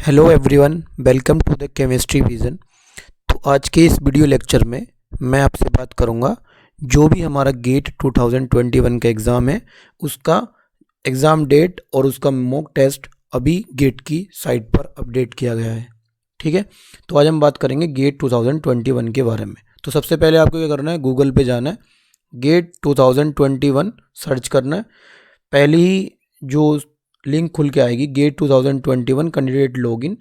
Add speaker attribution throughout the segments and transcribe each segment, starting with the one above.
Speaker 1: Hello everyone, welcome to the chemistry vision. तो आज के इस वीडियो लेक्चर में मैं आपसे बात करूंगा जो भी हमारा गेट 2021 का एग्ज़ाम है उसका एग्ज़ाम डेट और उसका मॉक टेस्ट अभी गेट की साइट पर अपडेट किया गया है। ठीक है, तो आज हम बात करेंगे गेट 2021 के बारे में। तो सबसे पहले आपको क्या करना है, गूगल पे जाना है, गेट 2021 सर्च करना है। पहली ही जो लिंक खुल के आएगी गेट 2021 कैंडिडेट लॉगिन।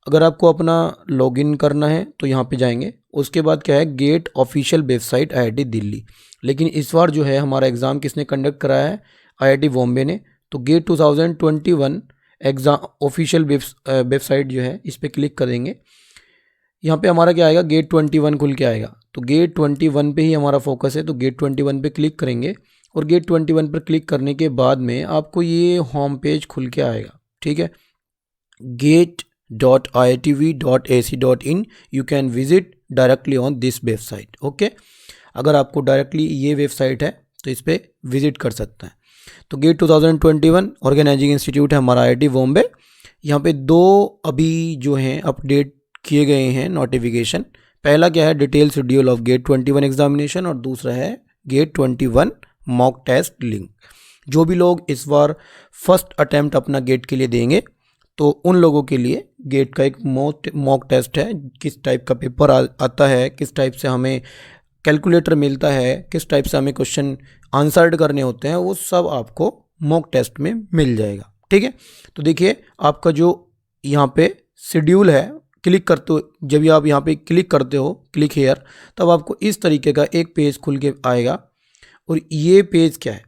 Speaker 1: अगर आपको अपना लॉगिन करना है तो यहाँ पे जाएंगे। उसके बाद क्या है, GATE official website IIT Delhi. लेकिन इस बार जो है हमारा एग्ज़ाम किसने कंडक्ट कराया है, आईआईटी बॉम्बे ने। तो गेट 2021 एग्ज़ाम ऑफिशियल वेबसाइट जो है इस पर क्लिक करेंगे। यहाँ पे हमारा क्या आएगा, गेट 21 खुल के आएगा। तो गेट 21 पे ही हमारा फोकस है, तो गेट 21 पे क्लिक करेंगे। और गेट 21 पर क्लिक करने के बाद में आपको ये होम पेज खुल के आएगा। ठीक है, gate.iitv.ac.in you can visit directly on this website. Okay, अगर आपको डायरेक्टली ये वेबसाइट है तो इस पर विजिट कर सकते हैं। तो गेट 2021 ऑर्गेनाइजिंग इंस्टीट्यूट है हमारा आईआईटी बॉम्बे। यहाँ पे दो अभी जो हैं अपडेट किए गए हैं नोटिफिकेशन। पहला क्या है, detail schedule of GATE 21 examination, और दूसरा है गेट 21 मॉक टेस्ट लिंक। जो भी लोग इस बार फर्स्ट अटेम्प्ट अपना गेट के लिए देंगे तो उन लोगों के लिए गेट का एक मॉक टेस्ट है। किस टाइप का पेपर आता है, किस टाइप से हमें कैलकुलेटर मिलता है, किस टाइप से हमें क्वेश्चन आंसर्ड करने होते हैं, वो सब आपको मॉक टेस्ट में मिल जाएगा। ठीक है, तो देखिए आपका जो यहाँ पे शेड्यूल है, क्लिक करते हो, जब आप यहाँ पे क्लिक करते हो क्लिक हेयर, तब आपको इस तरीके का एक पेज खुल के आएगा। और ये पेज क्या है,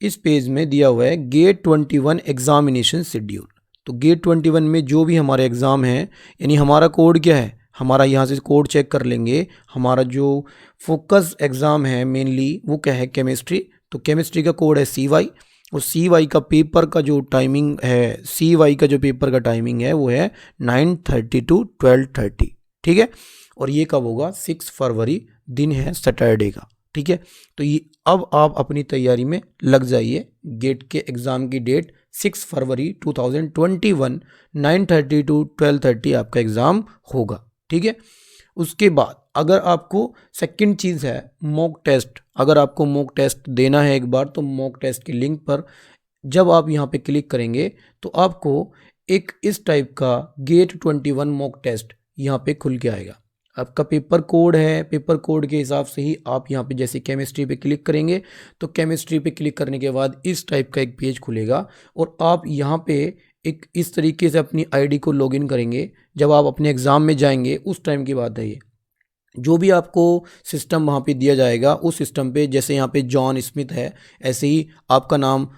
Speaker 1: इस पेज में दिया हुआ है गेट 21 एग्जामिनेशन शेड्यूल। तो गेट 21 में जो भी हमारे एग्ज़ाम है, यानी हमारा कोड क्या है, हमारा यहाँ से कोड चेक कर लेंगे। हमारा जो फोकस एग्ज़ाम है मेनली वो क्या है, केमिस्ट्री। तो केमिस्ट्री का कोड है CY। और CY का पेपर का जो टाइमिंग है, CY का जो पेपर का टाइमिंग है वो है 9:30 to 12:30। ठीक है, और ये कब होगा, 6 फरवरी दिन है सैटरडे का। ठीक है, तो ये अब आप अपनी तैयारी में लग जाइए। गेट के एग्ज़ाम की डेट 6 फरवरी 2021 9:30 to 12:30 आपका एग्ज़ाम होगा। ठीक है, उसके बाद अगर आपको सेकंड चीज़ है मॉक टेस्ट। अगर आपको मॉक टेस्ट देना है एक बार, तो मॉक टेस्ट की लिंक पर जब आप यहाँ पे क्लिक करेंगे तो आपको एक इस टाइप का गेट 21 मॉक टेस्ट यहाँ पे खुल के आएगा। आपका पेपर कोड है, पेपर कोड के हिसाब से ही आप यहाँ पे जैसे केमिस्ट्री पे क्लिक करेंगे तो केमिस्ट्री पे क्लिक करने के बाद इस टाइप का एक पेज खुलेगा। और आप यहाँ पे एक इस तरीके से अपनी आईडी को लॉगिन करेंगे। जब आप अपने एग्ज़ाम में जाएंगे उस टाइम की बात है ये, जो भी आपको सिस्टम वहाँ पे दिया जाएगा उस सिस्टम पे, जैसे यहाँ पे जॉन स्मिथ है, ऐसे ही आपका नाम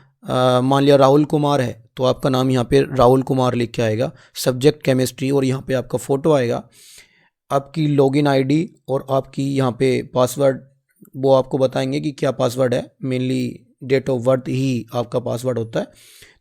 Speaker 1: मान लिया राहुल कुमार है तो आपका नाम यहाँ पे राहुल कुमार लिख के आएगा, सब्जेक्ट केमिस्ट्री, और यहाँ पे आपका फ़ोटो आएगा, आपकी लॉगिन आईडी और आपकी यहाँ पे पासवर्ड। वो आपको बताएंगे कि क्या पासवर्ड है, मेनली डेट ऑफ बर्थ ही आपका पासवर्ड होता है।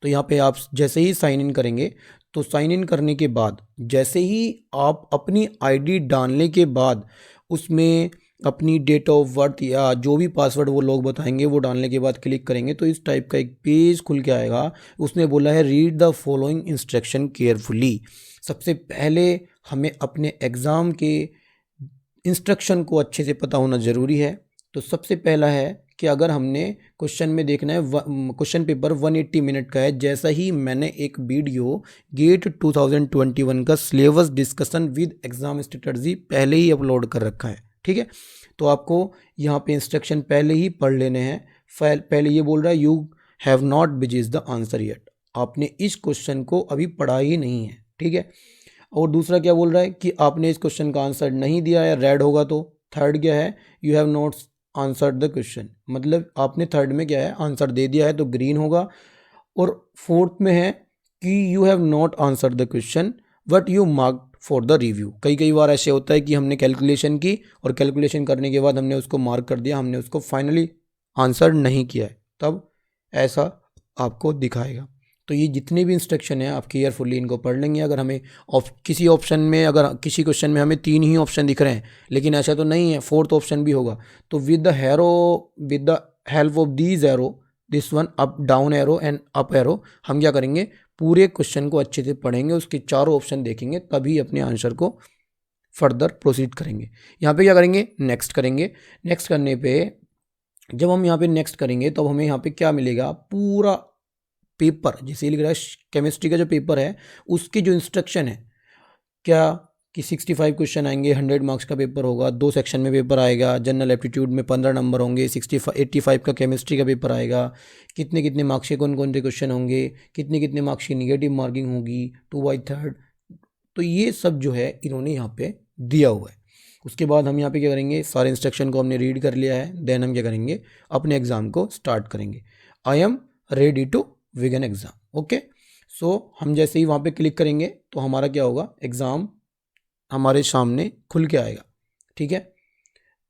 Speaker 1: तो यहाँ पे आप जैसे ही साइन इन करेंगे, तो साइन इन करने के बाद जैसे ही आप अपनी आईडी डालने के बाद उसमें अपनी डेट ऑफ बर्थ या जो भी पासवर्ड वो लोग बताएंगे वो डालने के बाद क्लिक करेंगे तो इस टाइप का एक पेज खुल के आएगा। उसने बोला है read the following instruction carefully. सबसे पहले हमें अपने एग्ज़ाम के इंस्ट्रक्शन को अच्छे से पता होना ज़रूरी है। तो सबसे पहला है कि अगर हमने क्वेश्चन में देखना है, क्वेश्चन पेपर 180 मिनट का है। जैसा ही मैंने एक वीडियो गेट 2021 का syllabus discussion with exam strategy पहले ही अपलोड कर रखा है। ठीक है, तो आपको यहाँ पे इंस्ट्रक्शन पहले ही पढ़ लेने हैं। पहले ये बोल रहा है यू हैव नॉट बिजिज द आंसर येट, आपने इस क्वेश्चन को अभी पढ़ा ही नहीं है। ठीक है, और दूसरा क्या बोल रहा है कि आपने इस क्वेश्चन का आंसर नहीं दिया है, रेड होगा। तो थर्ड क्या है, you have not answer the question, मतलब आपने थर्ड में क्या है आंसर दे दिया है तो ग्रीन होगा। और फोर्थ में है कि you have not answer the question but you mark for the review. कई बार ऐसे होता है कि हमने कैलकुलेशन की और कैलकुलेशन करने के बाद हमने उसको मार्क कर दिया, हमने उसको फाइनली आंसर नहीं किया है, तब ऐसा आपको दिखाएगा। तो ये जितने भी इंस्ट्रक्शन है आप केयरफुल्ली इनको पढ़ लेंगे। अगर हमें किसी ऑप्शन में, अगर किसी क्वेश्चन में हमें 3 ही ऑप्शन दिख रहे हैं, लेकिन ऐसा तो नहीं है, 4th ऑप्शन भी होगा, तो with the help of these arrow, this one up down arrow and up arrow, हम क्या करेंगे पूरे क्वेश्चन को अच्छे से पढ़ेंगे, उसके चारों ऑप्शन देखेंगे, तभी अपने आंसर को फर्दर प्रोसीड करेंगे। यहाँ पे क्या करेंगे, नेक्स्ट करेंगे। नेक्स्ट करने पे जब हम यहाँ पे नेक्स्ट करेंगे तब हमें यहाँ पे क्या मिलेगा, पूरा पेपर जैसे लिख रहा है केमिस्ट्री का जो पेपर है उसके जो इंस्ट्रक्शन है क्या कि 65 क्वेश्चन आएंगे, 100 मार्क्स का पेपर होगा, 2 सेक्शन में पेपर आएगा, जनरल एप्टीट्यूड में 15 नंबर होंगे, 85 का केमिस्ट्री का पेपर आएगा, कितने कितने मार्क्स के कौन कौन से क्वेश्चन होंगे, कितने कितने मार्क्स की निगेटिव मार्किंग होगी 2/3। तो ये सब जो है इन्होंने यहाँ पे दिया हुआ है। उसके बाद हम यहाँ पे क्या करेंगे, सारे इंस्ट्रक्शन को हमने रीड कर लिया है, देन हम क्या करेंगे, अपने एग्जाम को स्टार्ट करेंगे। I am ready to begin exam. Okay, so हम जैसे ही वहाँ पे क्लिक करेंगे तो हमारा क्या होगा, एग्ज़ाम हमारे सामने खुल के आएगा। ठीक है,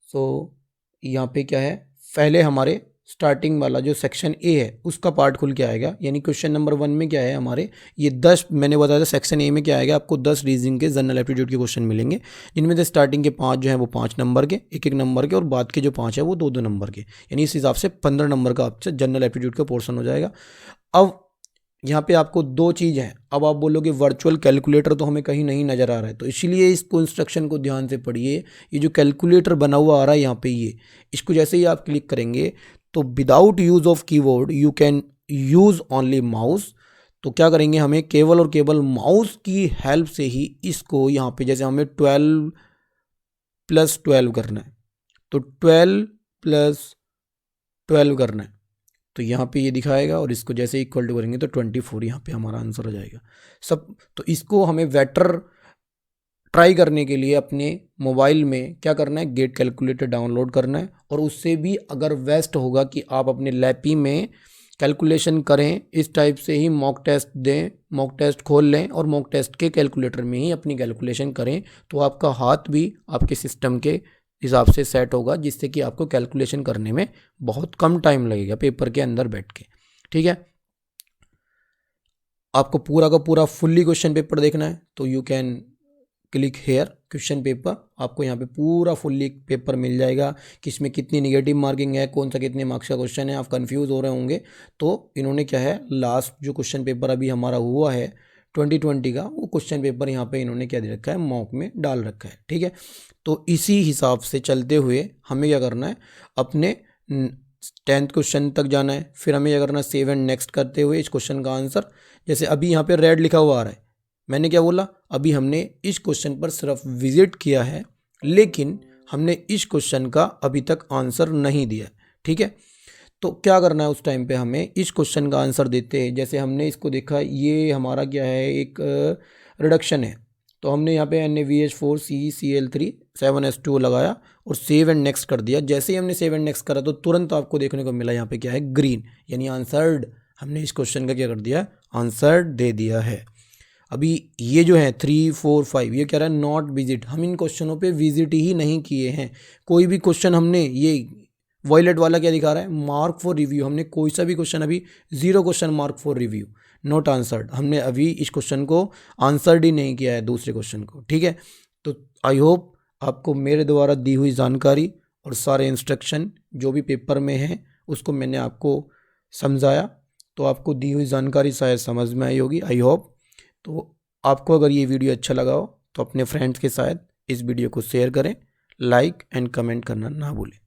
Speaker 1: सो यहाँ पे क्या है, पहले हमारे स्टार्टिंग वाला जो सेक्शन ए है उसका पार्ट खुल के आएगा। यानी क्वेश्चन नंबर 1 में क्या है हमारे ये 10, मैंने बताया था सेक्शन ए में क्या आएगा, आपको 10 रीजनिंग के जनरल एप्टीट्यूड के क्वेश्चन मिलेंगे, जिनमें से स्टार्टिंग के 5 जो है वो 5 नंबर के, 1-1 नंबर के, और बाद के जो 5 है वो 2-2 नंबर के। यानी इस हिसाब से 15 नंबर का आपसे जनरल एप्टीट्यूड का पोर्शन हो जाएगा। अब यहाँ पे आपको 2 चीज़ हैं। अब आप बोलोगे वर्चुअल कैलकुलेटर तो हमें कहीं नहीं नज़र आ रहा है, तो इसीलिए इसको इंस्ट्रक्शन को ध्यान से पढ़िए। ये जो कैलकुलेटर बना हुआ आ रहा है यहाँ पे, ये इसको जैसे ही आप क्लिक करेंगे तो without use of keyboard you can use only mouse. तो क्या करेंगे, हमें केवल और केवल माउस की हेल्प से ही इसको यहाँ पे, जैसे हमें 12 + 12 करना है तो 12 + 12 करना है, तो यहाँ पे ये दिखाएगा, और इसको जैसे इक्वल टू करेंगे तो 24 यहाँ पे हमारा आंसर हो जाएगा सब। तो इसको हमें बेटर ट्राई करने के लिए अपने मोबाइल में क्या करना है, गेट कैलकुलेटर डाउनलोड करना है, और उससे भी अगर बेस्ट होगा कि आप अपने लैपी में कैलकुलेशन करें, इस टाइप से ही मॉक टेस्ट दें, मॉक टेस्ट खोल लें और मॉक टेस्ट के कैलकुलेटर में ही अपनी कैलकुलेशन करें, तो आपका हाथ भी आपके सिस्टम के हिसाब से सेट होगा, जिससे कि आपको कैलकुलेशन करने में बहुत कम टाइम लगेगा पेपर के अंदर बैठ के। ठीक है, आपको पूरा का पूरा फुल्ली क्वेश्चन पेपर देखना है तो you can click here question paper. आपको यहाँ पे पूरा फुल्ली पेपर मिल जाएगा, किसमें कितनी निगेटिव मार्किंग है, कौन सा कितने मार्क्स का क्वेश्चन है। आप कंफ्यूज हो रहे होंगे तो इन्होंने क्या है, लास्ट जो क्वेश्चन पेपर अभी हमारा हुआ है 2020 का, वो क्वेश्चन पेपर यहाँ पे इन्होंने क्या दे रखा है, मॉक में डाल रखा है। ठीक है, तो इसी हिसाब से चलते हुए हमें क्या करना है, अपने 10th क्वेश्चन तक जाना है। फिर हमें क्या करना है, सेव एंड नेक्स्ट करते हुए इस क्वेश्चन का आंसर, जैसे अभी यहाँ पे रेड लिखा हुआ आ रहा है, मैंने क्या बोला, अभी हमने इस क्वेश्चन पर सिर्फ विजिट किया है, लेकिन हमने इस क्वेश्चन का अभी तक आंसर नहीं दिया। ठीक है, तो क्या करना है, उस टाइम पे हमें इस क्वेश्चन का आंसर देते हैं। जैसे हमने इसको देखा, ये हमारा क्या है, एक रिडक्शन है, तो हमने यहाँ पे NaVH4CeCl3 7s2 लगाया और सेव एंड नेक्स्ट कर दिया। जैसे ही हमने सेव एंड नेक्स्ट करा तो तुरंत आपको देखने को मिला यहाँ पे क्या है, ग्रीन, यानी आंसर्ड। हमने इस क्वेश्चन का क्या कर दिया, आंसर दे दिया है। अभी ये जो है 3, 4, 5 ये कह रहा है नॉट विजिट, हम इन क्वेश्चनों पे विजिट ही नहीं किए हैं। कोई भी क्वेश्चन हमने, ये वॉयलेट वाला क्या दिखा रहा है, मार्क फॉर रिव्यू, हमने कोई सा भी क्वेश्चन अभी 0 question mark for review, not answered, हमने अभी इस क्वेश्चन को आंसर्ड ही नहीं किया है, दूसरे क्वेश्चन को। ठीक है, तो आई होप आपको मेरे द्वारा दी हुई जानकारी और सारे इंस्ट्रक्शन जो भी पेपर में हैं उसको मैंने आपको समझाया, तो आपको दी हुई जानकारी शायद समझ में आई होगी, आई होप। तो आपको अगर ये वीडियो अच्छा लगा हो तो अपने फ्रेंड्स के साथ इस वीडियो को शेयर करें, लाइक एंड कमेंट करना ना भूलें।